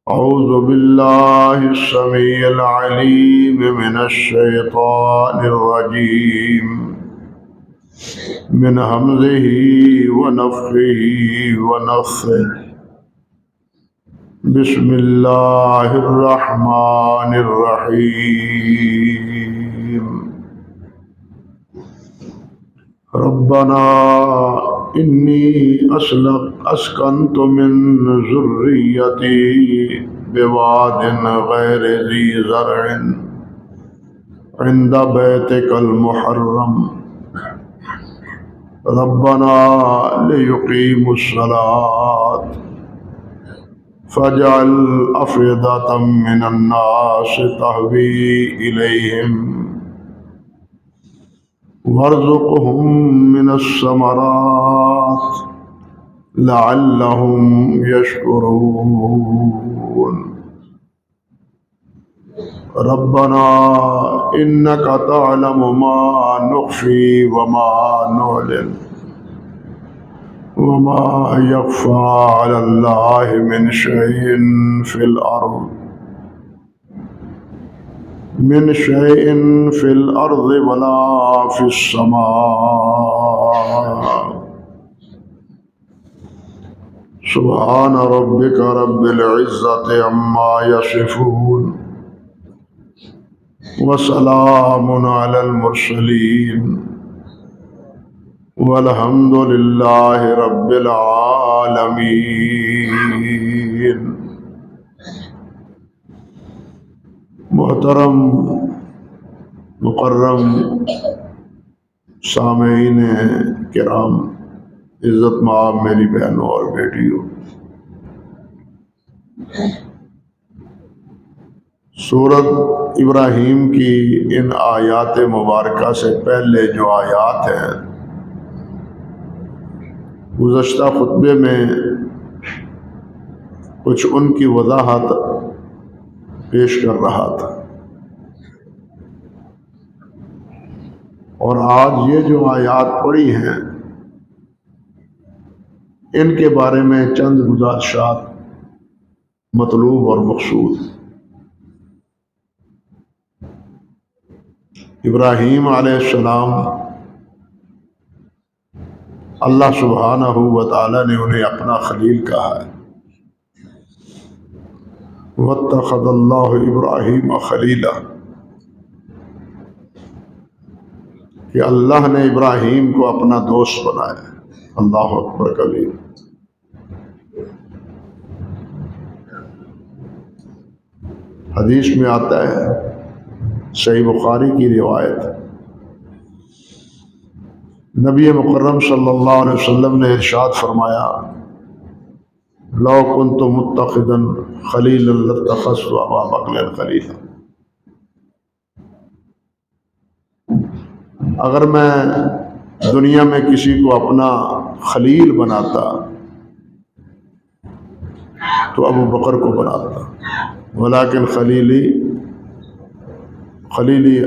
أعوذ بالله السميع العليم من الشيطان الرجيم من همزه ونفخه ونفثه بسم الله الرحمن الرحيم ربنا إني أسكنت من ذريتي بواد غير ذي زرع عند بيتك المحرم ربنا ليقيموا الصلاة فاجعل أفئدة من الناس تهوي إليهم وارزقهم من الثمرات لعلهم يشكرون ربنا إنك تعلم ما نخفي وما نعلن وما يخفى على الله من شيء في الأرض ولا في السماء سبحان ربك رب العزة عما يصفون وسلام على المرسلين والحمد لله رب العالمين۔ محترم مکرم سامعین کرام، عزت مآب میری بہنوں اور بیٹیوں، سورت ابراہیم کی ان آیات مبارکہ سے پہلے جو آیات ہیں، گزشتہ خطبے میں کچھ ان کی وضاحت پیش کر رہا تھا، اور آج یہ جو آیات پڑھی ہیں ان کے بارے میں چند گزارشات مطلوب اور مقصود۔ ابراہیم علیہ السلام، اللہ سبحانہ و تعالی نے انہیں اپنا خلیل کہا ہے، واتخذ اللہ ابراہیم خلیلا، کہ اللہ نے ابراہیم کو اپنا دوست بنایا۔ اللہ اکبر کبیر۔ حدیث میں آتا ہے، صحیح بخاری کی روایت، نبی مکرم صلی اللہ علیہ وسلم نے ارشاد فرمایا، لو كنت متخذا خلیلا لاتخذت ابا بکر خلیلا۔ اگر میں دنیا میں کسی کو اپنا خلیل بناتا تو ابو بکر کو بناتا، ولیکن خلیلی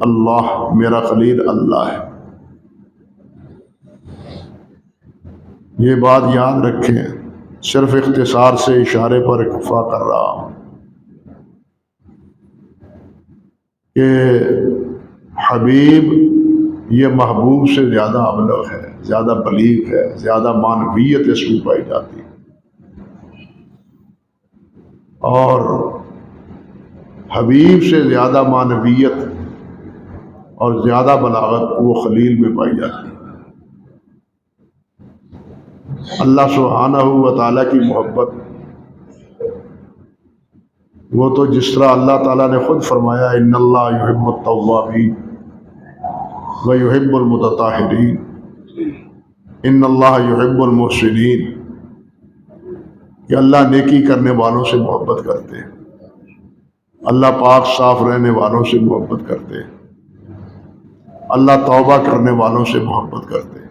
اللہ، میرا خلیل اللہ ہے۔ یہ بات یاد رکھیں، صرف اختصار سے اشارے پر اکتفا کر رہا ہوں کہ حبیب یہ محبوب سے زیادہ ابلغ ہے، زیادہ بلیغ ہے، زیادہ معنویت اس میں پائی جاتی ہے، اور حبیب سے زیادہ معنویت اور زیادہ بلاغت وہ خلیل میں پائی جاتی ہے۔ اللہ سبحانہ و تعالیٰ کی محبت، وہ تو جس طرح اللہ تعالیٰ نے خود فرمایا، ان اللہ یحب التوابین ویحب المتطہرین ان اللہ یحب المحسنین، کہ اللہ نیکی کرنے والوں سے محبت کرتے ہیں، اللہ پاک صاف رہنے والوں سے محبت کرتے ہیں، اللہ توبہ کرنے والوں سے محبت کرتے ہیں۔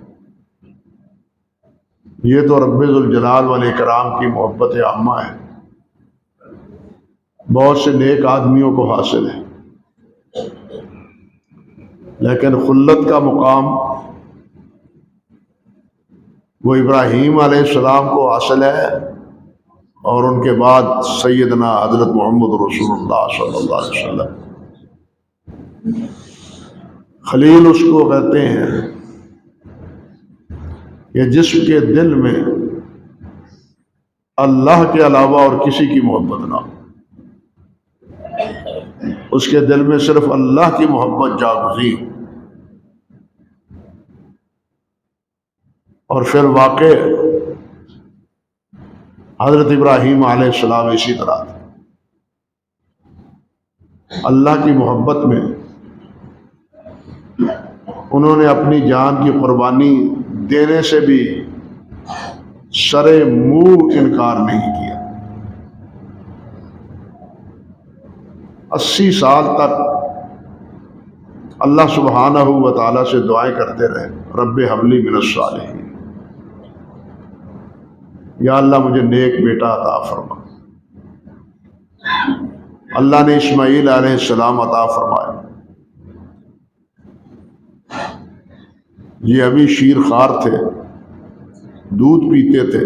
یہ تو رب ذوالجلال والاکرام کی محبت عامہ ہے، بہت سے نیک آدمیوں کو حاصل ہے، لیکن خلت کا مقام وہ ابراہیم علیہ السلام کو حاصل ہے، اور ان کے بعد سیدنا حضرت محمد رسول اللہ صلی اللہ علیہ وسلم۔ خلیل اس کو کہتے ہیں کہ جس کے دل میں اللہ کے علاوہ اور کسی کی محبت نہ ہو، اس کے دل میں صرف اللہ کی محبت جاگزی، اور پھر واقع حضرت ابراہیم علیہ السلام اسی طرح تھے۔ اللہ کی محبت میں انہوں نے اپنی جان کی قربانی دینے سے بھی سر منہ انکار نہیں کیا۔ 80 سال تک اللہ سبحانہ و تعالیٰ سے دعائیں کرتے رہے، رب حب لی من الصالحین، یا اللہ مجھے نیک بیٹا عطا فرما۔ اللہ نے اسماعیل علیہ السلام عطا فرمایا۔ یہ ابھی شیر خوار تھے، دودھ پیتے تھے۔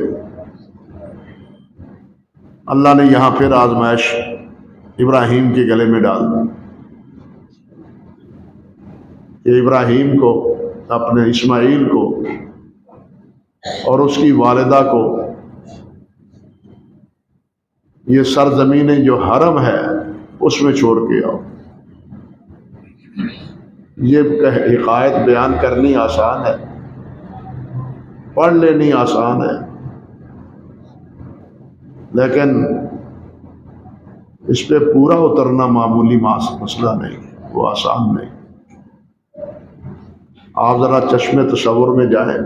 اللہ نے یہاں پھر آزمائش ابراہیم کے گلے میں ڈال دی کہ ابراہیم کو، اپنے اسماعیل کو اور اس کی والدہ کو یہ سرزمین جو حرم ہے اس میں چھوڑ کے آؤ۔ یہ حقائق بیان کرنی آسان ہے، پڑھ لینی آسان ہے، لیکن اس پہ پورا اترنا معمولی مسئلہ نہیں ہے، وہ آسان نہیں۔ آپ ذرا چشمے تصور میں جائیں،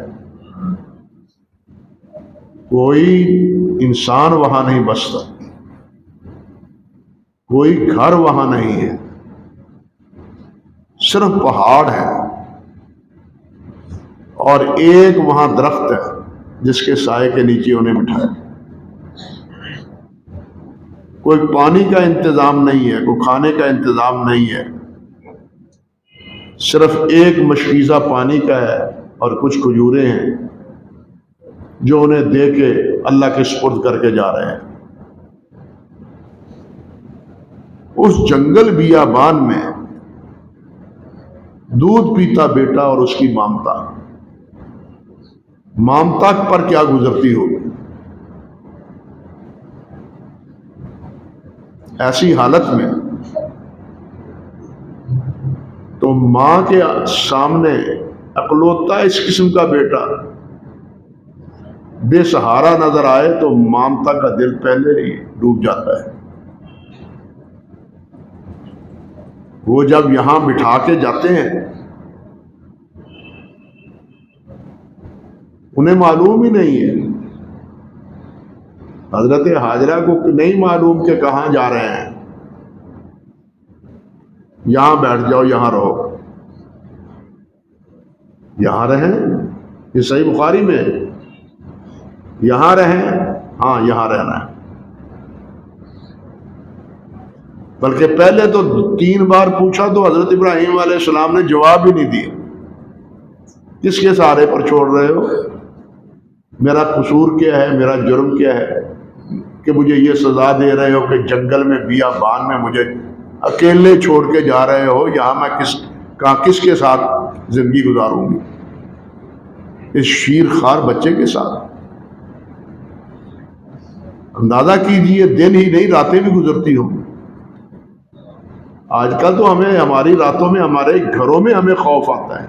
کوئی انسان وہاں نہیں بستا، کوئی گھر وہاں نہیں ہے، صرف پہاڑ ہے، اور ایک وہاں درخت ہے جس کے سائے کے نیچے انہیں بٹھایا۔ کوئی پانی کا انتظام نہیں ہے، کوئی کھانے کا انتظام نہیں ہے، صرف ایک مشکیزہ پانی کا ہے اور کچھ کھجوریں ہیں جو انہیں دے کے اللہ کے سپرد کر کے جا رہے ہیں۔ اس جنگل بیابان میں دودھ پیتا بیٹا اور اس کی مامتا پر کیا گزرتی ہوگی۔ ایسی حالت میں تو ماں کے سامنے اکلوتا اس قسم کا بیٹا بے سہارا نظر آئے تو مامتا کا دل پہلے ہی ڈوب جاتا ہے۔ وہ جب یہاں بٹھا کے جاتے ہیں، انہیں معلوم ہی نہیں ہے، حضرت حاجرہ کو نہیں معلوم کہ کہاں جا رہے ہیں۔ یہاں بیٹھ جاؤ، یہاں رہو، یہاں رہیں، یہ صحیح بخاری میں ہے، یہاں رہیں، ہاں یہاں رہنا ہے۔ بلکہ پہلے تو 3 بار پوچھا تو حضرت ابراہیم علیہ السلام نے جواب ہی نہیں دیا۔ کس کے سہارے پر چھوڑ رہے ہو؟ میرا قصور کیا ہے، میرا جرم کیا ہے کہ مجھے یہ سزا دے رہے ہو کہ جنگل میں بیابان میں مجھے اکیلے چھوڑ کے جا رہے ہو؟ یہاں میں کس کے ساتھ زندگی گزاروں گی؟ اس شیر خوار بچے کے ساتھ؟ اندازہ کیجئے، دن ہی نہیں راتیں بھی گزرتی ہوں۔ آج کل تو ہمیں ہماری راتوں میں، ہمارے گھروں میں ہمیں خوف آتا ہے،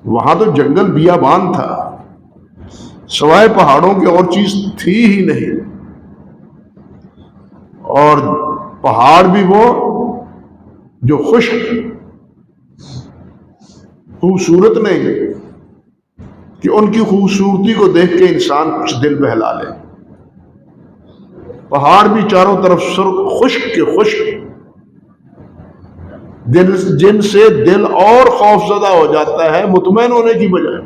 وہاں تو جنگل بیابان تھا، سوائے پہاڑوں کی اور چیز تھی ہی نہیں، اور پہاڑ بھی وہ جو خشک خوبصورت نہیں کہ ان کی خوبصورتی کو دیکھ کے انسان کچھ دل بہلا لے۔ پہاڑ بھی چاروں طرف سرخ خشک کے خشک، جن سے دل اور خوف زدہ ہو جاتا ہے مطمئن ہونے کی بجائے۔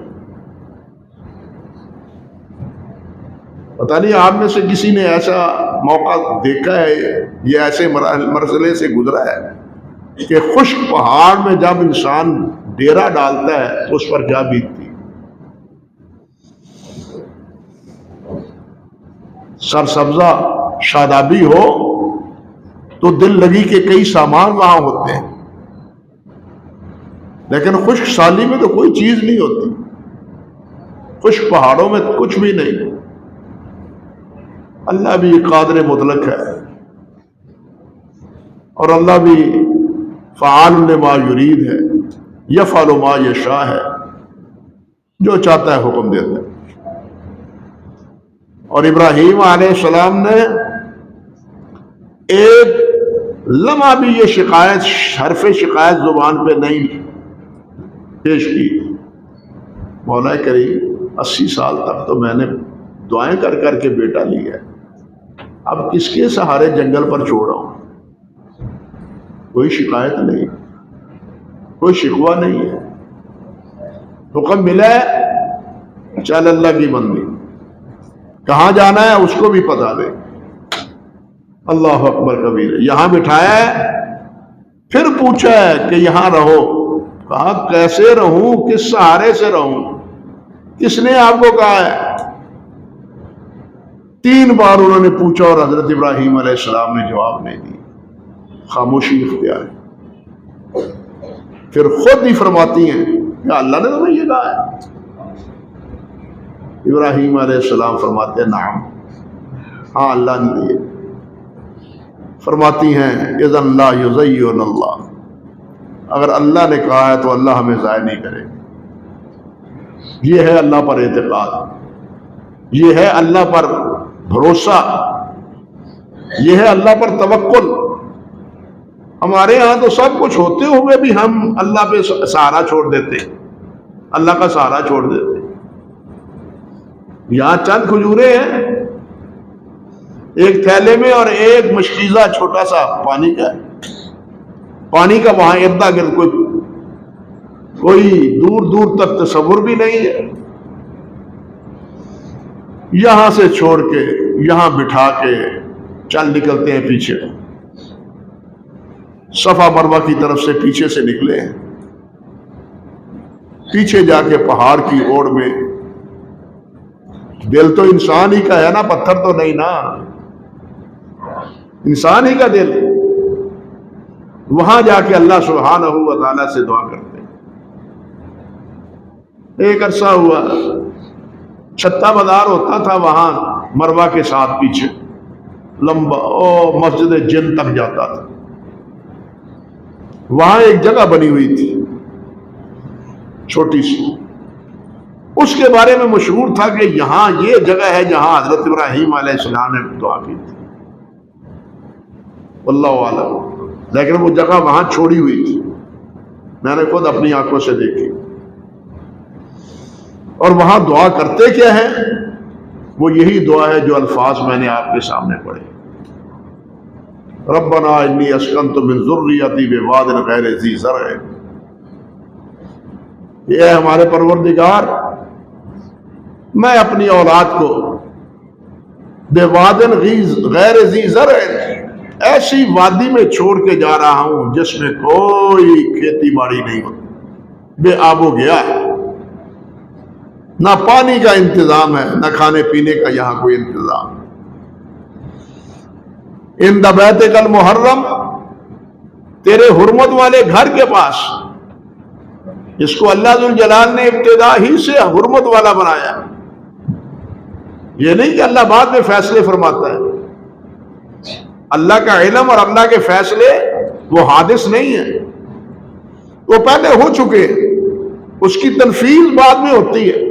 پتہ نہیں آپ میں سے کسی نے ایسا موقع دیکھا ہے یا ایسے مرحلے سے گزرا ہے کہ خشک پہاڑ میں جب انسان ڈیرا ڈالتا ہے تو اس پر کیا بیتتی؟ سرسبزہ شادابی ہو تو دل لگی کے کئی سامان وہاں ہوتے ہیں، لیکن خشک سالی میں تو کوئی چیز نہیں ہوتی، خشک پہاڑوں میں کچھ بھی نہیں۔ اللہ بھی قادر مطلق ہے، اور اللہ بھی فعال لما یرید ہے، یفعل ما یشاء ہے، جو چاہتا ہے حکم دیتا ہے۔ اور ابراہیم علیہ السلام نے ایک لمحہ بھی یہ شکایت، حرف شکایت زبان پہ نہیں پیش کی۔ مولا کریم 80 سال تک تو میں نے دعائیں کر کر کے بیٹا لیا ہے، اب کس کے سہارے جنگل پر چھوڑا ہوں؟ کوئی شکایت نہیں، کوئی شکوہ نہیں ہے، حکم ملا ہے چل اللہ کی بندی، کہاں جانا ہے اس کو بھی پتا دے۔ اللہ اکبر کبیر، یہاں بٹھایا ہے، پھر پوچھا ہے کہ یہاں رہو، کہا کیسے رہوں، کس سہارے سے رہوں، کس نے آپ کو کہا ہے؟ 3 بار انہوں نے پوچھا اور حضرت ابراہیم علیہ السلام نے جواب نہیں دی، خاموشی اختیار ہے۔ پھر خود ہی فرماتی ہیں کہ اللہ نے تمہیں یہ کہا ہے؟ ابراہیم علیہ السلام فرماتے ہیں نعم، ہاں اللہ نے دیے۔ فرماتی ہیں اذن لا یضیعن اللہ، اگر اللہ نے کہا ہے تو اللہ ہمیں ضائع نہیں کرے۔ یہ ہے اللہ پر اعتقاد، یہ ہے اللہ پر بھروسہ، یہ ہے اللہ پر توکل۔ ہمارے ہاں تو سب کچھ ہوتے ہوئے بھی ہم اللہ پہ سہارا چھوڑ دیتے، اللہ کا سہارا چھوڑ دیتے۔ یہاں چند کھجورے ہیں ایک تھیلے میں، اور ایک مشکیزہ چھوٹا سا پانی کا، پانی کا وہاں اردا گرد کوئی دور دور تک تصور بھی نہیں ہے۔ یہاں سے چھوڑ کے یہاں بٹھا کے چل نکلتے ہیں پیچھے، صفا مروہ کی طرف سے پیچھے سے نکلے ہیں، پیچھے جا کے پہاڑ کی اوڑ میں، دل تو انسان ہی کا ہے نا، پتھر تو نہیں نا، انسان ہی کا دل، وہاں جا کے اللہ سبحانہ و تعالیٰ سے دعا کرتے ہیں۔ ایک عرصہ ہوا چھتا بدار ہوتا تھا وہاں مروہ کے ساتھ پیچھے لمبا، مسجد جن تک جاتا تھا، وہاں ایک جگہ بنی ہوئی تھی چھوٹی سی، اس کے بارے میں مشہور تھا کہ یہاں یہ جگہ ہے جہاں حضرت ابراہیم علیہ السلام نے دعا کی تھی، واللہ اعلم، لیکن وہ جگہ وہاں چھوڑی ہوئی تھی، میں نے خود اپنی آنکھوں سے دیکھی۔ اور وہاں دعا کرتے کیا ہے؟ وہ یہی دعا ہے جو الفاظ میں نے آپ کے سامنے پڑھے، ربنا انی اسکنت من ذریتی بواد غیر ذی زرع، یہ ہمارے پروردگار میں اپنی اولاد کو بواد غیر ذی زرع، ایسی وادی میں چھوڑ کے جا رہا ہوں جس میں کوئی کھیتی باڑی نہیں ہوتی، بے آب و گیا ہے، نہ پانی کا انتظام ہے، نہ کھانے پینے کا یہاں کوئی انتظام۔ عند بیتک المحرم، تیرے حرمت والے گھر کے پاس، جس کو اللہ ذوالجلال نے ابتدا ہی سے حرمت والا بنایا، یہ نہیں کہ اللہ بعد میں فیصلے فرماتا ہے، اللہ کا علم اور اللہ کے فیصلے وہ حادث نہیں ہیں، وہ پہلے ہو چکے، اس کی تنفیذ بعد میں ہوتی ہے۔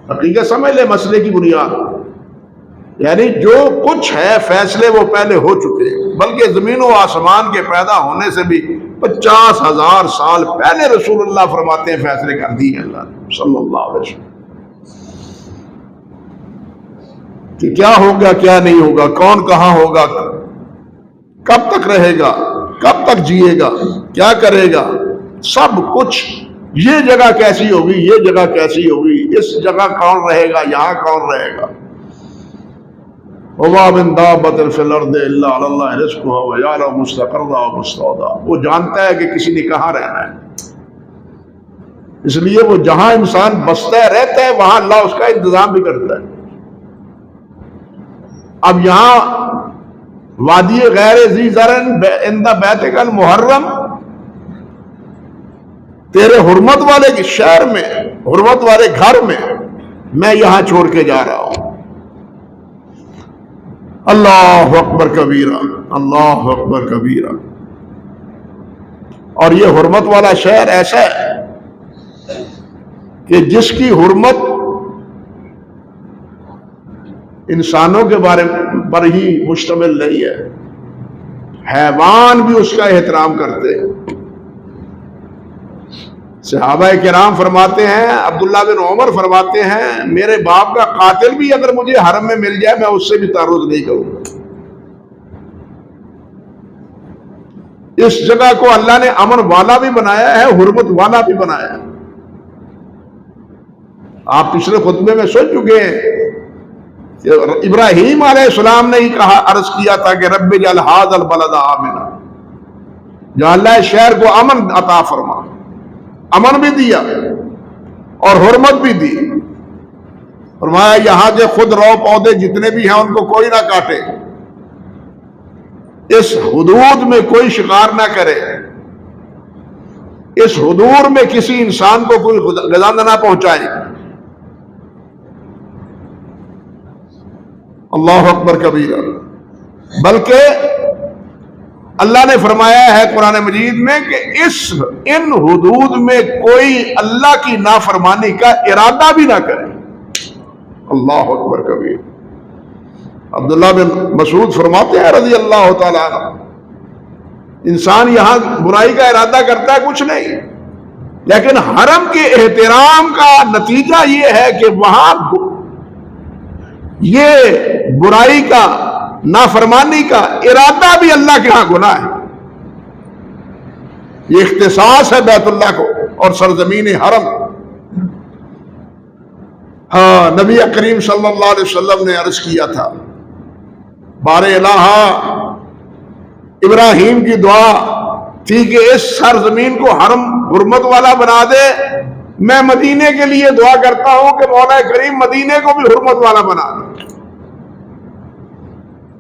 حقیقت سمجھ لے مسئلے کی بنیاد، یعنی جو کچھ ہے فیصلے وہ پہلے ہو چکے، بلکہ زمین و آسمان کے پیدا ہونے سے بھی 50,000 سال پہلے رسول اللہ فرماتے ہیں فیصلے کر دیے اللہ نے صلی اللہ علیہ وسلم، کہ کیا ہوگا کیا نہیں ہوگا، کون کہاں ہوگا، کب تک رہے گا، کب تک جیے گا، کیا کرے گا، سب کچھ، یہ جگہ کیسی ہوگی، یہ جگہ کیسی ہوگی، اس جگہ کون رہے گا، یہاں کون رہے گا۔ وَمَا مِن دَابَّةٍ فِي الْأَرْضِ إِلَّا عَلَى اللَّهِ رِزْقُهَا وَيَعْلَمُ مُسْتَقَرَّهَا وَمُسْتَوْدَعَهَا، وہ جانتا ہے کہ کسی نے کہاں رہنا ہے، اس لیے وہ جہاں انسان بستا ہے رہتا ہے وہاں اللہ اس کا انتظام بھی کرتا ہے۔ اب یہاں وادی غیر ذی زرع عند بیتک المحرم، تیرے حرمت والے شہر میں، حرمت والے گھر میں یہاں چھوڑ کے جا رہا ہوں۔ اللہ اکبر کبیرہ، اللہ اکبر کبیرہ۔ اور یہ حرمت والا شہر ایسا ہے کہ جس کی حرمت انسانوں کے بارے پر ہی مشتمل نہیں ہے، حیوان بھی اس کا احترام کرتے ہیں۔ صحابہ کرام فرماتے ہیں، عبداللہ بن عمر فرماتے ہیں، میرے باپ کا قاتل بھی اگر مجھے حرم میں مل جائے میں اس سے بھی تعرض نہیں کروں گا۔ اس جگہ کو اللہ نے امن والا بھی بنایا ہے، حرمت والا بھی بنایا ہے۔ آپ پچھلے خطبے میں سن چکے ہیں کہ ابراہیم علیہ السلام نے ہی کہا، عرض کیا تھا کہ رب اجعل ھذا البلد آمنا، یا اللہ شہر کو امن عطا فرما۔ امن بھی دیا اور حرمت بھی دی۔ فرمایا یہاں کے خود رو پودے جتنے بھی ہیں ان کو کوئی نہ کاٹے، اس حدود میں کوئی شکار نہ کرے، اس حدود میں کسی انسان کو کوئی غذا نہ پہنچائے۔ اللہ اکبر کبیرہ۔ بلکہ اللہ نے فرمایا ہے قرآن مجید میں کہ ان حدود میں کوئی اللہ کی نافرمانی کا ارادہ بھی نہ کرے۔ اللہ اکبر کبیر۔ عبداللہ بن مسعود فرماتے ہیں رضی اللہ تعالیٰ عنہ، انسان یہاں برائی کا ارادہ کرتا ہے کچھ نہیں، لیکن حرم کے احترام کا نتیجہ یہ ہے کہ وہاں یہ برائی کا، نافرمانی کا ارادہ بھی اللہ کے ہاں گناہ ہے۔ یہ اختصاص ہے بیت اللہ کو اور سرزمین حرم۔ ہاں، نبی کریم صلی اللہ علیہ وسلم نے عرض کیا تھا، بار الہ ابراہیم کی دعا تھی کہ اس سرزمین کو حرم حرمت والا بنا دے۔ میں مدینے کے لیے دعا کرتا ہوں کہ مولا کریم مدینے کو بھی حرمت والا بنا دے۔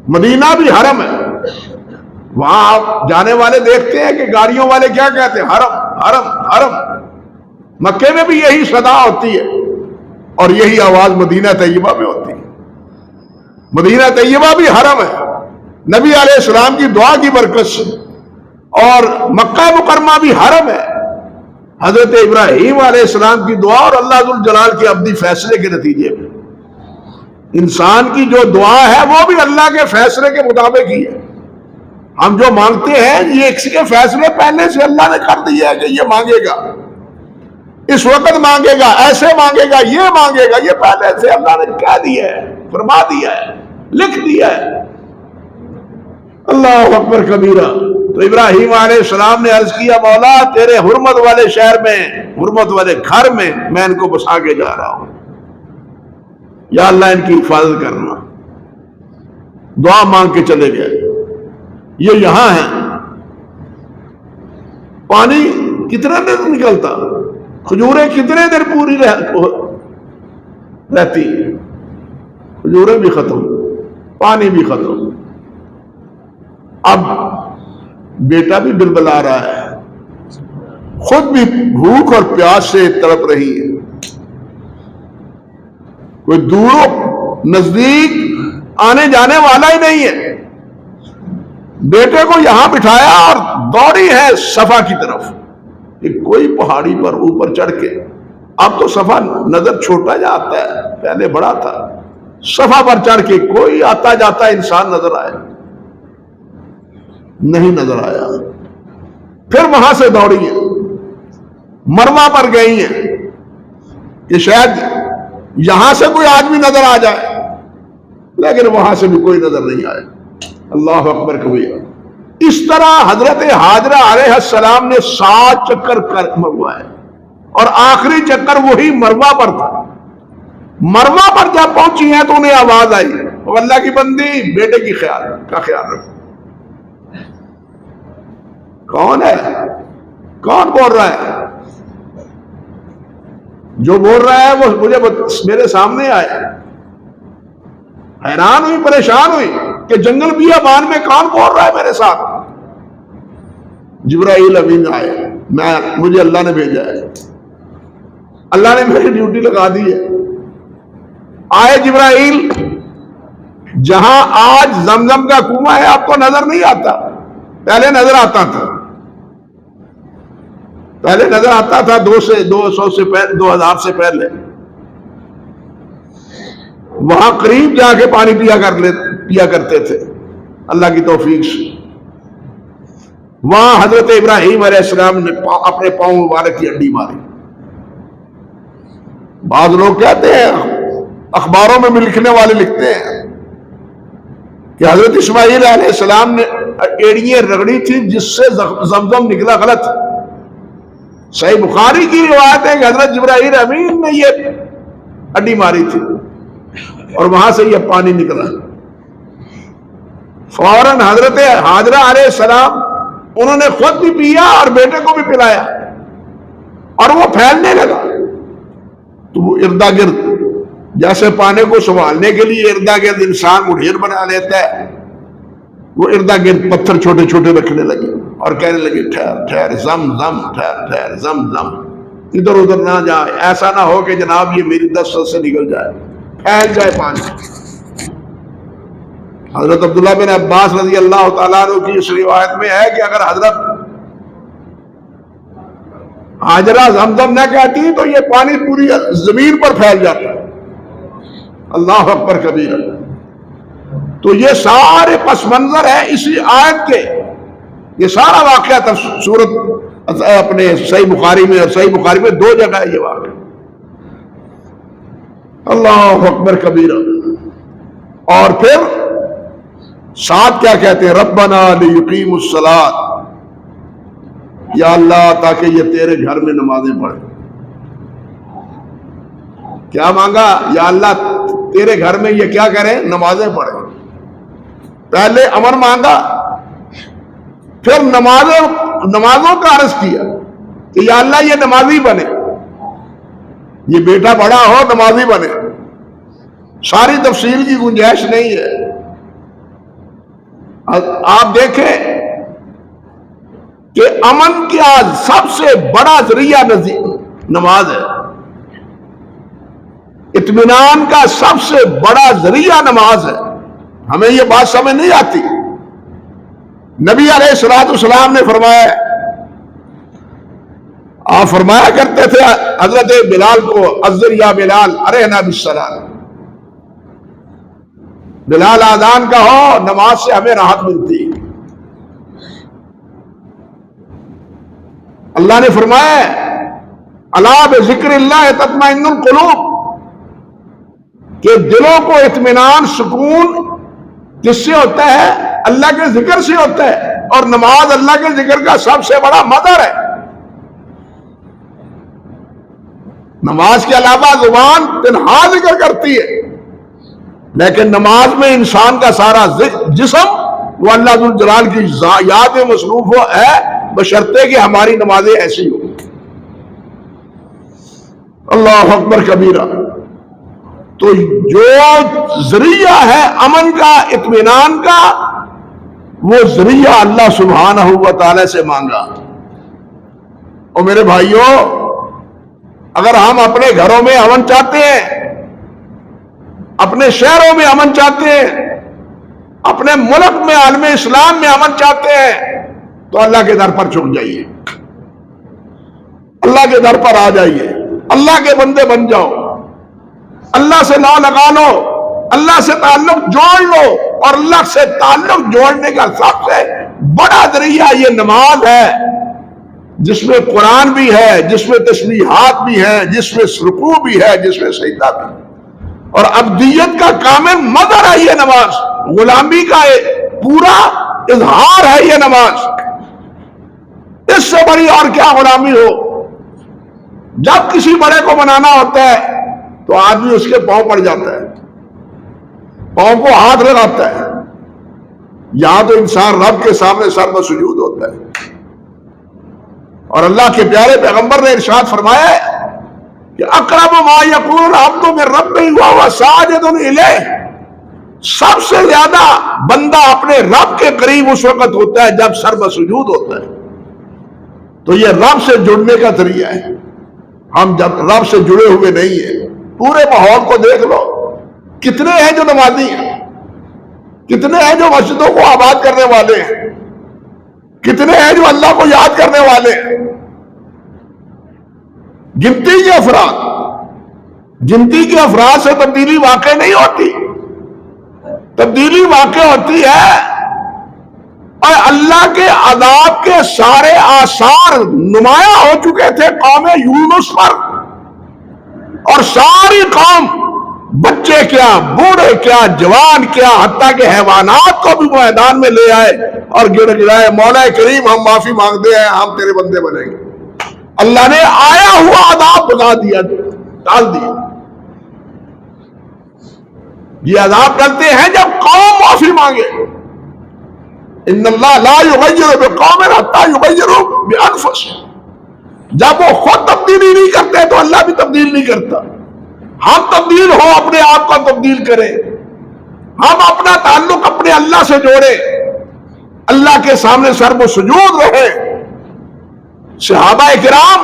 مدینہ بھی حرم ہے، وہاں آپ جانے والے دیکھتے ہیں کہ گاڑیوں والے کیا کہتے ہیں، حرم حرم حرم۔ مکے میں بھی یہی صدا ہوتی ہے اور یہی آواز مدینہ طیبہ میں ہوتی ہے۔ مدینہ طیبہ بھی حرم ہے، نبی علیہ السلام کی دعا کی برکت سے، اور مکہ مکرمہ بھی حرم ہے، حضرت ابراہیم علیہ السلام کی دعا اور اللہ ذو الجلال کے ابدی فیصلے کے نتیجے میں۔ انسان کی جو دعا ہے وہ بھی اللہ کے فیصلے کے مطابق ہی ہے۔ ہم جو مانگتے ہیں یہ کسی کے فیصلے پہلے سے اللہ نے کر دیا ہے کہ یہ مانگے گا، اس وقت مانگے گا، ایسے مانگے گا، یہ مانگے گا، یہ پہلے سے اللہ نے کہہ دیا ہے، فرما دیا ہے، لکھ دیا ہے۔ اللہ اکبر کبیرہ۔ تو ابراہیم علیہ السلام نے عرض کیا، مولا تیرے حرمت والے شہر میں، حرمت والے گھر میں ان کو بسا کے جا رہا ہوں، یا اللہ ان کی حفاظت کرنا۔ دعا مانگ کے چلے گئے۔ یہ یہاں ہے، پانی کتنا دیر نکلتا، کھجوریں کتنے دیر پوری رہتی، کھجوریں بھی ختم، پانی بھی ختم۔ اب بیٹا بھی بلبلا رہا ہے، خود بھی بھوک اور پیاس سے تڑپ رہی ہے، کوئی دور نزدیک آنے جانے والا ہی نہیں ہے۔ بیٹے کو یہاں بٹھایا اور دوڑی ہے صفا کی طرف کہ کوئی پہاڑی پر اوپر چڑھ کے، اب تو صفا نظر چھوٹا جاتا ہے، پہلے بڑا تھا، صفا پر چڑھ کے کوئی آتا جاتا انسان نظر آئے، نہیں نظر آیا۔ پھر وہاں سے دوڑی ہے، مروہ پر گئی ہیں کہ شاید یہاں سے کوئی آدمی نظر آ جائے، لیکن وہاں سے بھی کوئی نظر نہیں آیا۔ اللہ اکبر کبیرہ۔ اس طرح حضرت ہاجرہ علیہ السلام نے 7 چکر مروائے اور آخری چکر وہی مروہ پر تھا۔ مروہ پر جب پہنچی ہیں تو انہیں آواز آئی، اللہ کی بندی بیٹے کی خیال رکھو۔ کون ہے؟ کون بول رہا ہے؟ جو بول رہا ہے وہ مجھے میرے سامنے آئے۔ حیران ہوئی، پریشان ہوئی کہ جنگل بیابان میں کون بول رہا ہے میرے ساتھ؟ جبرائیل امین آئے، مجھے اللہ نے بھیجا ہے، اللہ نے میری ڈیوٹی لگا دی ہے۔ آئے جبرائیل، جہاں آج زمزم کا کنواں ہے آپ کو نظر نہیں آتا، پہلے نظر آتا تھا، پہلے نظر آتا تھا 2000 سے پہلے، وہاں قریب جا کے پانی پیا کرتے تھے اللہ کی توفیق سے۔ وہاں حضرت ابراہیم علیہ السلام نے اپنے پاؤں مبارک کی ہڈی ماری۔ بعض لوگ کہتے ہیں، اخباروں میں لکھنے والے لکھتے ہیں کہ حضرت اسماعیل علیہ السلام نے ایڑیاں رگڑی تھی جس سے زمزم نکلا غلط۔ صحیح بخاری کی روایت ہے کہ حضرت جبرائیل امین نے یہ ہڈی ماری تھی اور وہاں سے یہ پانی نکلا۔ فوراً حضرت حاجرہ علیہ السلام انہوں نے خود بھی پیا اور بیٹے کو بھی پلایا اور وہ پھیلنے لگا۔ تو وہ اردا گرد، جیسے پانی کو سنبھالنے کے لیے اردا گرد انسان مڈھیر بنا لیتا ہے، وہ اردا گرد پتھر چھوٹے چھوٹے رکھنے لگے اور کہنے لگے ٹھہر ٹھہر زم زم، ٹھہر ٹھہر زم زم، ادھر ادھر نہ جائے، ایسا نہ ہو کہ جناب یہ میری دست سے نکل جائے، پھیل جائے پانی۔ حضرت عبداللہ بن عباس رضی اللہ تعالیٰ عنہ کی اس روایت میں ہے کہ اگر حضرت حاجرہ زمزم نہ کہتی تو یہ پانی پوری زمین پر پھیل جاتا۔ اللہ اکبر کبیرہ۔ تو یہ سارے پس منظر ہے اسی آیت کے، یہ سارا واقعہ سورت اپنے صحیح بخاری میں، اور صحیح بخاری میں 2 جگہ ہے یہ واقعہ۔ اللہ اکبر کبیرہ۔ اور پھر ساتھ کیا کہتے ہیں؟ ربنا لیقیموا الصلاۃ، یا اللہ تاکہ یہ تیرے گھر میں نمازیں پڑھیں۔ کیا مانگا؟ یا اللہ تیرے گھر میں یہ کیا کریں؟ نمازیں پڑھیں۔ پہلے امر مانگا، پھر نمازوں کا عرض کیا کہ یا اللہ یہ نمازی بنے، یہ بیٹا بڑا ہو نمازی بنے۔ ساری تفصیل کی گنجائش نہیں ہے۔ آپ دیکھیں کہ امن کا سب سے بڑا ذریعہ نماز ہے، اطمینان کا سب سے بڑا ذریعہ نماز ہے۔ ہمیں یہ بات سمجھ نہیں آتی۔ نبی علیہ الصلوۃ والسلام نے فرمایا، آپ فرمایا کرتے تھے حضرت بلال کو، اذن یا بلال ارحنا بالصلاۃ، بلال آذان کا ہو، نماز سے ہمیں راحت ملتی۔ اللہ نے فرمایا الا بذکر اللہ تطمئن القلوب، کہ دلوں کو اطمینان، سکون کس سے ہوتا ہے؟ اللہ کے ذکر سے ہوتا ہے، اور نماز اللہ کے ذکر کا سب سے بڑا مظہر ہے۔ نماز کے علاوہ زبان تنہا ذکر کرتی ہے، لیکن نماز میں انسان کا سارا جسم وہ اللہ ذو الجلال کی یاد میں مصروف ہے، بشرطے کہ ہماری نمازیں ایسی ہوں۔ اللہ اکبر کبیرہ۔ تو جو ذریعہ ہے امن کا، اطمینان کا، وہ ذریعہ اللہ سبحانہ و تعالی سے مانگا۔ اور میرے بھائیوں، اگر ہم اپنے گھروں میں امن چاہتے ہیں، اپنے شہروں میں امن چاہتے ہیں، اپنے ملک میں، عالم اسلام میں امن چاہتے ہیں، تو اللہ کے در پر جھک جائیے، اللہ کے در پر آ جائیے، اللہ کے بندے بن جاؤ، اللہ سے لا لگا لو، اللہ سے تعلق جوڑ لو، اور اللہ سے تعلق جوڑنے کا سب سے بڑا ذریعہ یہ نماز ہے، جس میں قرآن بھی ہے، جس میں تسبیحات بھی ہیں، جس میں رکوع بھی ہے، جس میں سجدہ بھی ہے، اور عبدیت کا کامل مظہر ہے یہ نماز، غلامی کا پورا اظہار ہے یہ نماز۔ اس سے بڑی اور کیا غلامی ہو؟ جب کسی بڑے کو منانا ہوتا ہے تو آدمی اس کے پاؤں پڑ جاتا ہے، پاؤں کو ہاتھ لگاتا ہے۔ یہاں تو انسان رب کے سامنے سر پر سجود ہوتا ہے۔ اور اللہ کے پیارے پیغمبر نے ارشاد فرمایا ہے کہ اقرب ما یکون العبد من ربہ وہو ساجد الیہ، سب سے زیادہ بندہ اپنے رب کے قریب اس وقت ہوتا ہے جب سر بسجود ہوتا ہے. تو یہ رب سے جڑنے کا ذریعہ ہے. ہم جب رب سے جڑے ہوئے نہیں ہیں، پورے ماحول کو دیکھ لو، کتنے ہیں جو نمازی ہیں، کتنے ہیں جو مسجدوں کو آباد کرنے والے ہیں، کتنے ہیں جو اللہ کو یاد کرنے والے ہیں. گنتی کے افراد سے تبدیلی واقع نہیں ہوتی. تبدیلی واقع ہوتی ہے اور اللہ کے عذاب کے سارے آثار نمایاں ہو چکے تھے قوم یونس پر، اور ساری قوم، بچے کیا، بوڑھے کیا، جوان کیا، حتیٰ کہ حیوانات کو بھی میدان میں لے آئے اور گڑ گڑائے، مولا کریم ہم معافی مانگتے ہیں، ہم تیرے بندے بنیں گے. اللہ نے آیا ہوا عذاب بتا دیا، ٹال دیا. یہ عذاب ڈلتے ہیں جب قوم معافی مانگے. ان اللہ لا یغیر بقوم حتی یغیروا بانفسہم. جب وہ خود تبدیلی نہیں کرتے تو اللہ بھی تبدیل نہیں کرتا. ہم تبدیل ہو، اپنے آپ کو تبدیل کریں، ہم اپنا تعلق اپنے اللہ سے جوڑے، اللہ کے سامنے سر بسجود رہے. صحابہ کرام،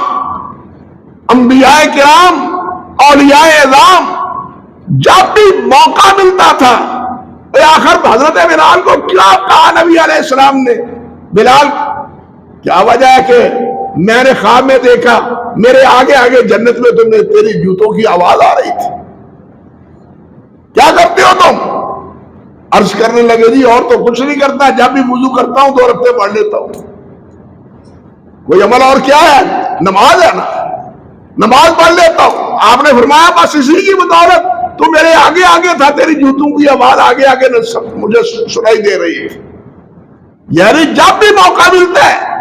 انبیاء کرام، اولیاء اعظام جب بھی موقع ملتا تھا، آخر حضرت بلال کو کیا کہا نبی علیہ السلام نے؟ بلال، کیا وجہ ہے کہ میں نے خواب میں دیکھا میرے آگے آگے جنت میں تم نے تیری جوتوں کی آواز آ رہی تھی، کیا کرتے ہو تم؟ عرض کرنے لگے جی اور تو کچھ نہیں کرتا، جب بھی وضو کرتا ہوں 2 رکعتیں پڑھ لیتا ہوں. کوئی عمل اور کیا ہے؟ نماز ہے نا، نماز پڑھ لیتا ہوں. آپ نے فرمایا بس اسی کی بدولت تو میرے آگے آگے تھا، تیری جوتوں کی آواز آگے آگے مجھے سنائی دے رہی ہے. یعنی جب بھی موقع ملتا ہے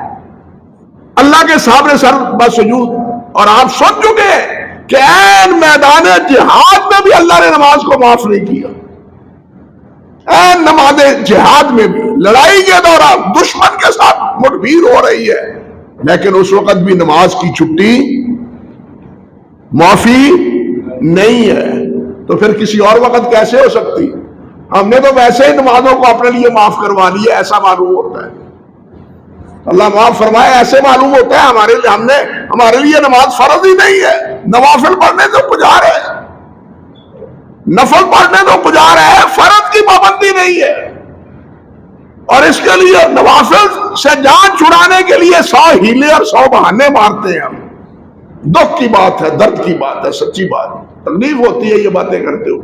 اللہ کے سامنے سر بسجود. اور آپ سن چکے ہیں کہ این میدان جہاد میں بھی اللہ نے نماز کو معاف نہیں کیا. این نماز جہاد میں بھی لڑائی کے دوران دشمن کے ساتھ مٹبھیر ہو رہی ہے، لیکن اس وقت بھی نماز کی چھٹی معافی نہیں ہے. تو پھر کسی اور وقت کیسے ہو سکتی؟ ہم نے تو ویسے ہی نمازوں کو اپنے لیے معاف کروا لیا، ایسا معلوم ہوتا ہے. اللہ معاف فرمائے، ایسے معلوم ہوتا ہے ہمارے لیے نماز فرض ہی نہیں ہے. نوافل پڑھنے تو گزار ہے، نفل پڑھنے تو گزار ہے، فرض کی پابندی نہیں ہے. اور اس کے لیے نوافل سے جان چھڑانے کے لیے 100 ہیلے اور 100 بہانے مارتے ہیں ہم. دکھ کی بات ہے، درد کی بات ہے، سچی بات ہے، تکلیف ہوتی ہے یہ باتیں کرتے ہو.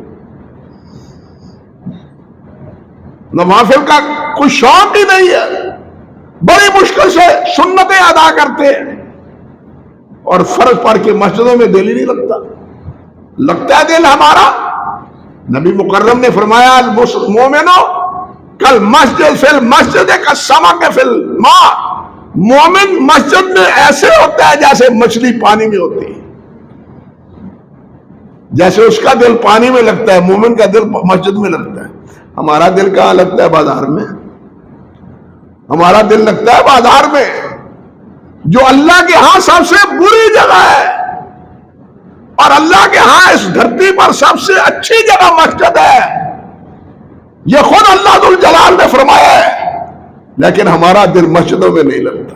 نوافل کا کوئی شوق ہی نہیں ہے، بڑی مشکل سے سنتیں ادا کرتے ہیں، اور فرض پڑھ کے مسجدوں میں دل ہی نہیں لگتا ہے دل ہمارا. نبی مکرم نے فرمایا المومنو کل مسجد فی المسجد کالسمک فی الماء. مومن مسجد میں ایسے ہوتا ہے جیسے مچھلی پانی میں ہوتی ہے. جیسے اس کا دل پانی میں لگتا ہے، مومن کا دل مسجد میں لگتا ہے. ہمارا دل کہاں لگتا ہے؟ بازار میں. ہمارا دل لگتا ہے بازار میں، جو اللہ کے ہاں سب سے بری جگہ ہے، اور اللہ کے ہاں اس دھرتی پر سب سے اچھی جگہ مسجد ہے. یہ خود اللہ ذو الجلال نے فرمایا ہے. لیکن ہمارا دل مسجدوں میں نہیں لگتا،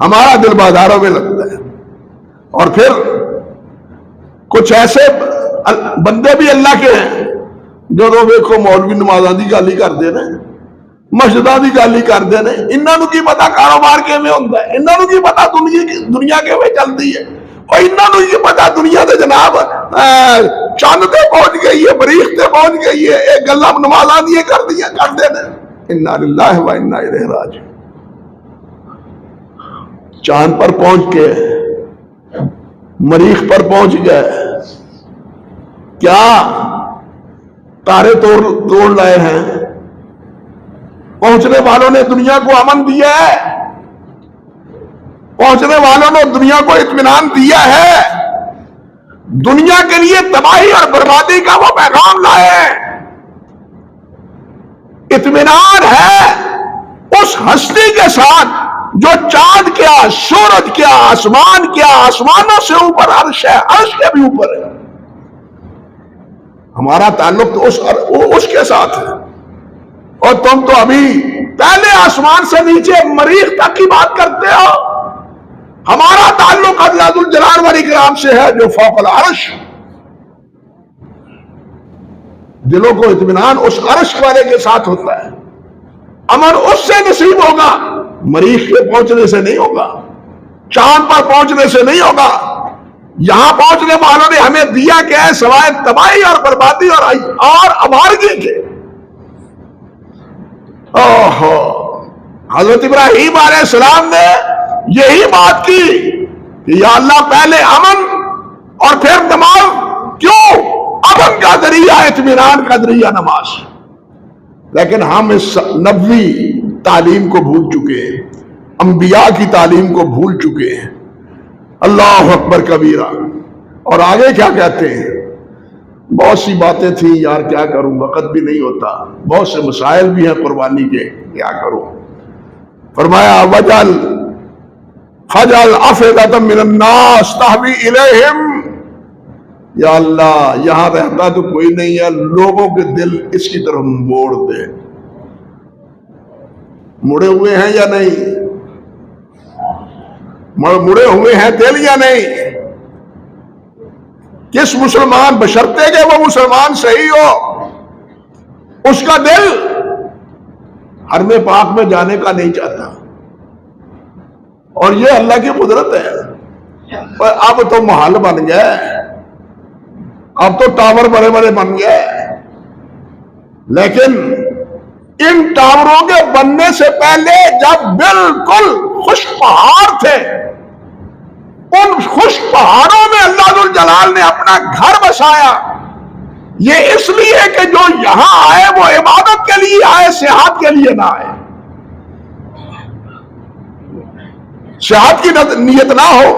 ہمارا دل بازاروں میں لگتا ہے. اور پھر کچھ ایسے بندے بھی اللہ کے ہیں جو دیکھو مولوی نمازاں دی گل ہی کردے نے، مسجداں دی گل ہی کردے نے. انہاں نوں کی پتا کاروبار کیویں ہوندا ہے، انہاں نوں کی پتا دنیا کیویں چلدی ہے، اور انہاں نوں کی پتا دنیا تے جناب چاند تے پہنچ گئی ہے، مریخ تے پہنچ گئی ہے. یہ گلاں نمازاں دی کردے نے. انا للہ و انا الیہ راجعون. چاند پر پہنچ کے مریخ پر پہنچ گئے، کیا تارے توڑ لائے ہیں؟ پہنچنے والوں نے دنیا کو امن دیا ہے، پہنچنے والوں نے دنیا کو اطمینان دیا ہے، دنیا کے لیے تباہی اور بربادی کا وہ پیغام لائے ہیں. اطمینان ہے اس ہستی کے ساتھ جو چاند کیا، سورج کیا، آسمان کیا، آسمانوں سے اوپر عرش ہے، عرش کے بھی اوپر ہے. ہمارا تعلق تو اس کے ساتھ ہے، اور تم تو ابھی پہلے آسمان سے نیچے مریخ تک کی بات کرتے ہو. ہمارا تعلق اللہ ذوالجلال والاکرام سے ہے جو فوق العرش. دلوں کو اطمینان اس عرش والے کے ساتھ ہوتا ہے. امن اس سے نصیب ہوگا، مریخ کے پہنچنے سے نہیں ہوگا، چاند پر پہنچنے سے نہیں ہوگا. یہاں پہنچنے والوں نے ہمیں دیا کیا ہے سوائے تباہی اور بربادی اور ابارگی کے. حضرت ابراہیم علیہ السلام نے یہی بات کی کہ یا اللہ پہلے امن اور پھر نماز. کیوں؟ امن کا ذریعہ اطمینان کا ذریعہ نماز. لیکن ہم اس نبوی تعلیم کو بھول چکے ہیں، انبیاء کی تعلیم کو بھول چکے ہیں. اللہ اکبر کبیرہ. اور آگے کیا کہتے ہیں؟ بہت سی باتیں تھیں یار، کیا کروں، وقت بھی نہیں ہوتا، بہت سے مسائل بھی ہیں قربانی کے، کیا کروں. فرمایا فَجْعَلْ أَفْئِدَةً مِّنَ النَّاسِ تَهْوِي إِلَيْهِمْ. یا اللہ یہاں رہتا تو کوئی نہیں ہے، لوگوں کے دل اس کی طرف موڑ دے. مڑے ہوئے ہیں یا نہیں؟ مڑے ہوئے ہیں دل یا نہیں؟ کس مسلمان، بشرطے کہ وہ مسلمان صحیح ہو، اس کا دل حرم پاک میں جانے کا نہیں چاہتا. اور یہ اللہ کی قدرت ہے. اب تو محل بن گئے، اب تو ٹاور بڑے بڑے بن گئے، لیکن ان ٹاوروں کے بننے سے پہلے جب بالکل خشک پہاڑ تھے، ان خشک پہاڑوں میں اللہ ذوالجلال نے اپنا گھر بسایا. یہ اس لیے کہ جو یہاں آئے وہ عبادت کے لیے آئے، سیاحت کے لیے نہ آئے. سیاحت کی نیت نہ ہو،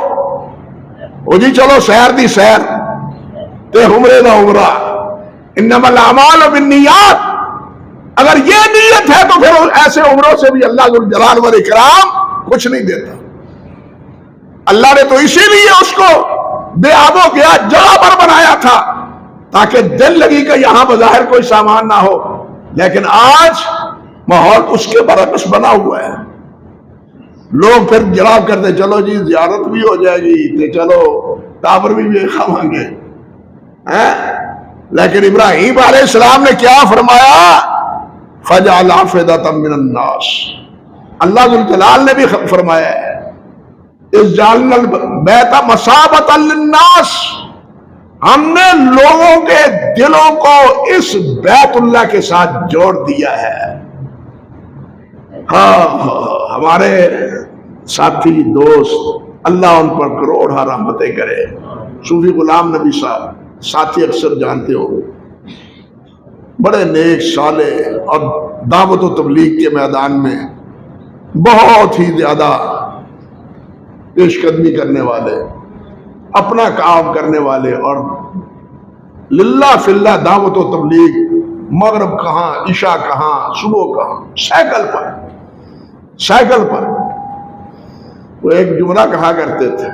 وہ جی چلو سیر دی سیر تے عمرے دا عمرہ، انما الاعمال بالنیات. اگر یہ نیت ہے تو پھر ایسے عمروں سے بھی اللہ ذوالجلال والاکرام کچھ نہیں دیتا. اللہ نے تو اسی لیے اس کو بے آب و گیا جگہ پر بنایا تھا تاکہ دل لگی کہ یہاں بظاہر کوئی سامان نہ ہو. لیکن آج ماحول اس کے برعکس بنا ہوا ہے. لوگ پھر جواب کرتے چلو جی زیارت بھی ہو جائے گی تو چلو ٹاور بھی کھاویں گے. لیکن ابراہیم علیہ السلام نے کیا فرمایا؟ فَجْعَلْ أَفْئِدَةً مِّنَ النَّاسِ. اللہ ذوالجلال نے بھی فرمایا ہے اِذْ جَعَلْنَا الْبَيْتَ مَثَابَةً لِلنَّاسِ. ہم نے لوگوں کے دلوں کو اس بیت اللہ کے ساتھ جوڑ دیا ہے. ہمارے ساتھی دوست اللہ ان پر کروڑ رحمتیں کرے، صوفی غلام نبی صاحب ساتھی اکثر جانتے ہو، بڑے نیک صالح اور دعوت و تبلیغ کے میدان میں بہت ہی زیادہ پیش قدمی کرنے والے، اپنا کام کرنے والے، اور للہ فی اللہ دعوت و تبلیغ مغرب کہاں، عشاء کہاں، صبح کہاں، سائیکل پر. وہ ایک جملہ کہا کرتے تھے،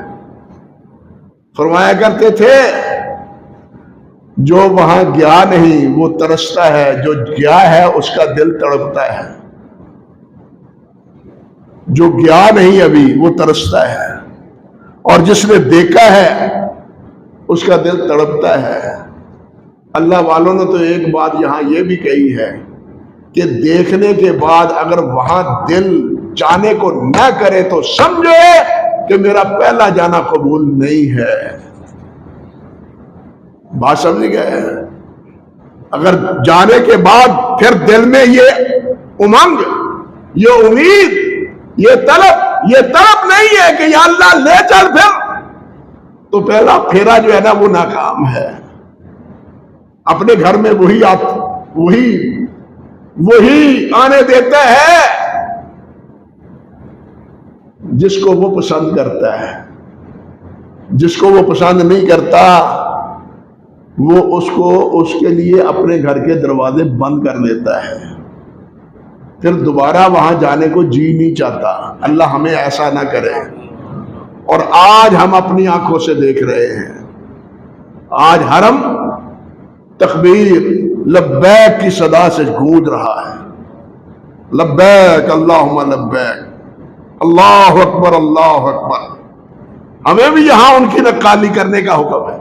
فرمایا کرتے تھے جو وہاں گیا نہیں وہ ترستا ہے، جو گیا ہے اس کا دل تڑپتا ہے. جو گیا نہیں ابھی وہ ترستا ہے، اور جس نے دیکھا ہے اس کا دل تڑپتا ہے. اللہ والوں نے تو ایک بات یہاں یہ بھی کہی ہے کہ دیکھنے کے بعد اگر وہاں دل جانے کو نہ کرے تو سمجھے کہ میرا پہلا جانا قبول نہیں ہے. بات سمجھ گئے؟ اگر جانے کے بعد پھر دل میں یہ امنگ، یہ امید، یہ طلب نہیں ہے کہ یا اللہ لے چل پھر، تو پہلا پھیرا جو ہے نا وہ ناکام ہے. اپنے گھر میں وہی آنے دیتا ہے جس کو وہ پسند کرتا ہے. جس کو وہ پسند نہیں کرتا وہ اس کے لیے اپنے گھر کے دروازے بند کر دیتا ہے، پھر دوبارہ وہاں جانے کو جی نہیں چاہتا. اللہ ہمیں ایسا نہ کرے. اور آج ہم اپنی آنکھوں سے دیکھ رہے ہیں، آج حرم تکبیر لبیک کی صدا سے گونج رہا ہے. لبیک اللہم لبیک، اللہ اکبر اللہ اکبر. ہمیں بھی یہاں ان کی نقالی کرنے کا حکم ہے.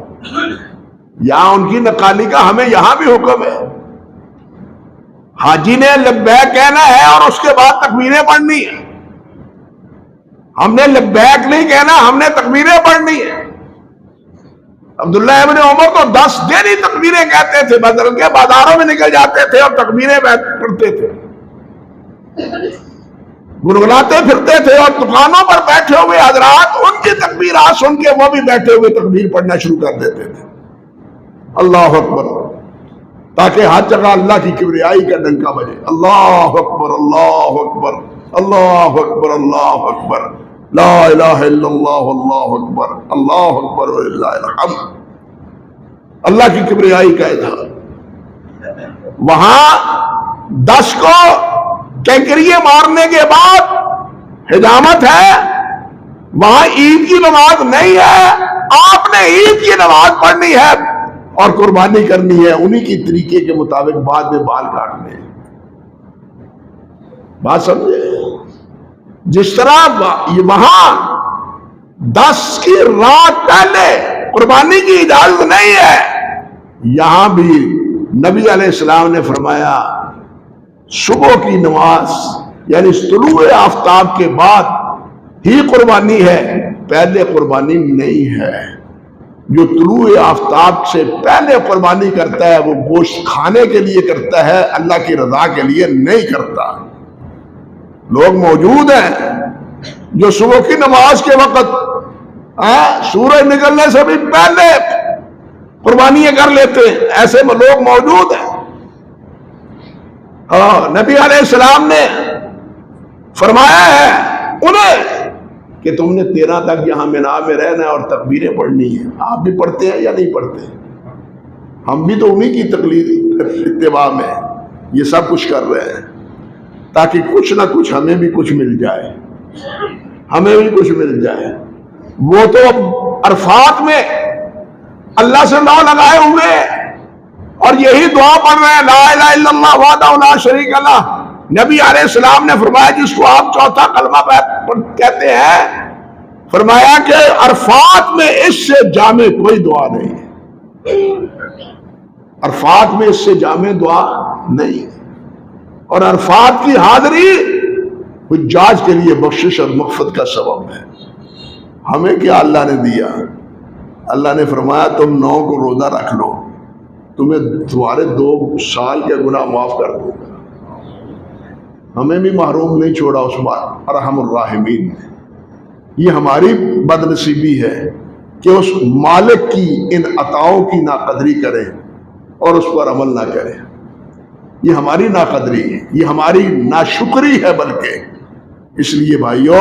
یہاں ان کی نقالی کا ہمیں یہاں بھی حکم ہے. حاجی نے لبیک کہنا ہے اور اس کے بعد تکبیریں پڑھنی ہیں. ہم نے لبیک نہیں کہنا، ہم نے تکبیریں پڑھنی ہیں. عبداللہ ابن عمر تو 10 دن ہی تکبیریں کہتے تھے، بدل کے بازاروں میں نکل جاتے تھے اور تکبیریں پڑھتے تھے، گنگناتے پھرتے تھے. اور دکانوں پر بیٹھے ہوئے حضرات ان کی تکبیرات سن کے وہ بھی بیٹھے ہوئے تکبیر پڑھنا شروع کر دیتے تھے. اللہ اکبر، تاکہ ہر جگہ اللہ کی کبریائی کا ڈنکا بجے. اللہ اکبر اللہ اکبر اللہ اکبر اللہ اکبر، لا الہ الا اللہ اللہ اکبر اللہ اکبر وللہ الحمد. اللہ کی کبریائی کا اظہار. وہاں 10 کو کینکریے مارنے کے بعد حجامت ہے، وہاں عید کی نماز نہیں ہے. آپ نے عید کی نماز پڑھنی ہے اور قربانی کرنی ہے انہی کی طریقے کے مطابق. بعد میں بال کاٹنے، بات سمجھے؟ جس طرح وہاں 10 کی رات پہلے قربانی کی اجازت نہیں ہے، یہاں بھی نبی علیہ السلام نے فرمایا صبح کی نماز یعنی طلوع آفتاب کے بعد ہی قربانی ہے، پہلے قربانی نہیں ہے. جو طلوع آفتاب سے پہلے قربانی کرتا ہے وہ گوشت کھانے کے لیے کرتا ہے، اللہ کی رضا کے لیے نہیں کرتا. لوگ موجود ہیں جو صبح کی نماز کے وقت سورج نکلنے سے بھی پہلے قربانیاں کر لیتے ہیں، ایسے میں لوگ موجود ہیں. نبی علیہ السلام نے فرمایا ہے انہیں کہ تم نے 13 تک یہاں مینا میں رہنا ہے اور تکبیریں پڑھنی ہیں. آپ بھی پڑھتے ہیں یا نہیں پڑھتے؟ ہم بھی تو انہی کی تقلید اتباع میں یہ سب کچھ کر رہے ہیں، تاکہ کچھ نہ کچھ ہمیں بھی کچھ مل جائے، ہمیں بھی کچھ مل جائے. وہ تو عرفات میں اللہ سے نہ لگائے ہوئے اور یہی دعا پڑھ رہے ہیں، لا الہ الا اللہ وحدہ لا شریک لہ. نبی علیہ السلام نے فرمایا جس کو آپ چوتھا کلمہ کہتے ہیں، فرمایا کہ عرفات میں اس سے جامع کوئی دعا نہیں ہے. عرفات میں اس سے جامع دعا نہیں ہے. اور عرفات کی حاضری حجاج کے لیے بخشش اور مغفرت کا سبب ہے. ہمیں کیا اللہ نے دیا؟ اللہ نے فرمایا تم 9 کو روزہ رکھ لو، تمہیں تمہارے 2 سال کے گناہ معاف کر دوں گا. ہمیں بھی محروم نہیں چھوڑا اس بات ارحم الراحمین نے. یہ ہماری بد نصیبی ہے کہ اس مالک کی ان عطاؤں کی ناقدری کریں اور اس پر عمل نہ کریں. یہ ہماری ناقدری ہے، یہ ہماری ناشکری ہے. بلکہ اس لیے بھائیو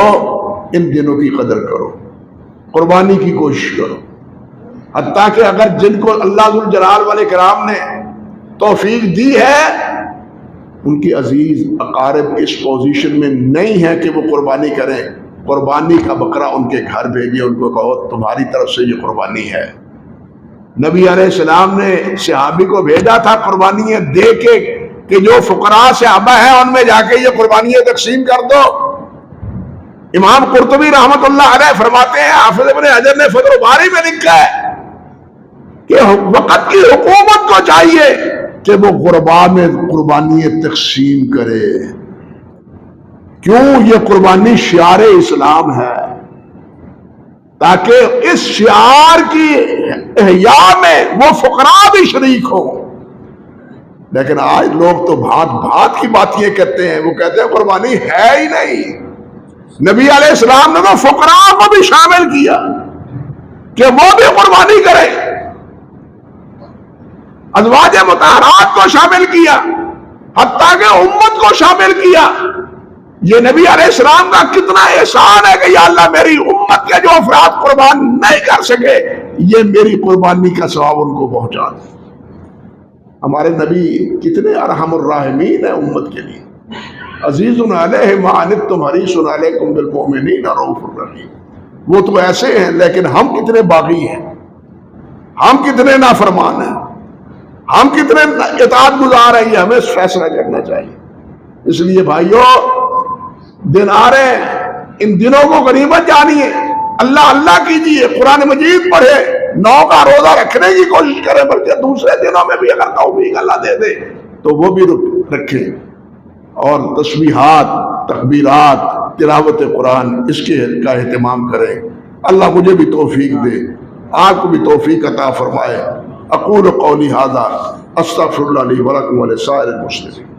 ان دنوں کی قدر کرو، قربانی کی کوشش کرو. حتیٰ کہ اگر جن کو اللہ ذوالجلال والاکرام نے توفیق دی ہے، ان کی عزیز اقارب اس پوزیشن میں نہیں ہے کہ وہ قربانی کریں، قربانی کا بکرا ان کے گھر بھیجے، ان کو کہو تمہاری طرف سے یہ قربانی ہے. نبی علیہ السلام نے صحابی کو بھیجا تھا قربانیاں دے کے کہ جو فقراء صحابہ ہیں ان میں جا کے یہ قربانیاں تقسیم کر دو. امام قرطبی رحمت اللہ علیہ فرماتے ہیں، حافظ ابن حجر نے فتح الباری میں لکھا ہے کہ وقت کی حکومت کو چاہیے کہ وہ غرباء میں قربانیاں تقسیم کرے. کیوں؟ یہ قربانی شعار اسلام ہے، تاکہ اس شعار کی احیاء میں وہ فقراء بھی شریک ہو. لیکن آج لوگ تو بھات بھات کی باتیں کرتے ہیں. وہ کہتے ہیں قربانی ہے ہی نہیں. نبی علیہ السلام نے تو فقراء کو بھی شامل کیا کہ وہ بھی قربانی کرے، ازواج مطہرات کو شامل کیا، حتیٰ کہ امت کو شامل کیا. یہ نبی علیہ السلام کا کتنا احسان ہے کہ یا اللہ میری امت کے جو افراد قربان نہیں کر سکے، یہ میری قربانی کا ثواب ان کو پہنچا دے. ہمارے نبی کتنے ارحم الراحمین ہیں امت کے لیے. عزیز علیہ ما عنتم حریص علیکم بالمؤمنین رؤوف الرحیم. وہ تو ایسے ہیں، لیکن ہم کتنے باغی ہیں، ہم کتنے نافرمان ہیں، ہم کتنے اطاعت گزار ہیں یہ ہمیں فیصلہ کرنا چاہیے. اس لیے بھائیو دن آ رہے ہیں، ان دنوں کو غنیمت جانیے، اللہ اللہ کیجیے، قرآن مجید پڑھے، 9 کا روزہ رکھنے کی کوشش کریں، بلکہ دوسرے دنوں میں بھی اگر توفیق اللہ دے دے تو وہ بھی رکھیں، اور تسبیحات، تکبیرات، تلاوت قرآن اس کے کا اہتمام کریں. اللہ مجھے بھی توفیق دے، آپ کو بھی توفیق عطا فرمائے. اقول قولی ھذا استغفر اللہ لی ولکم ولسائر المسلمین.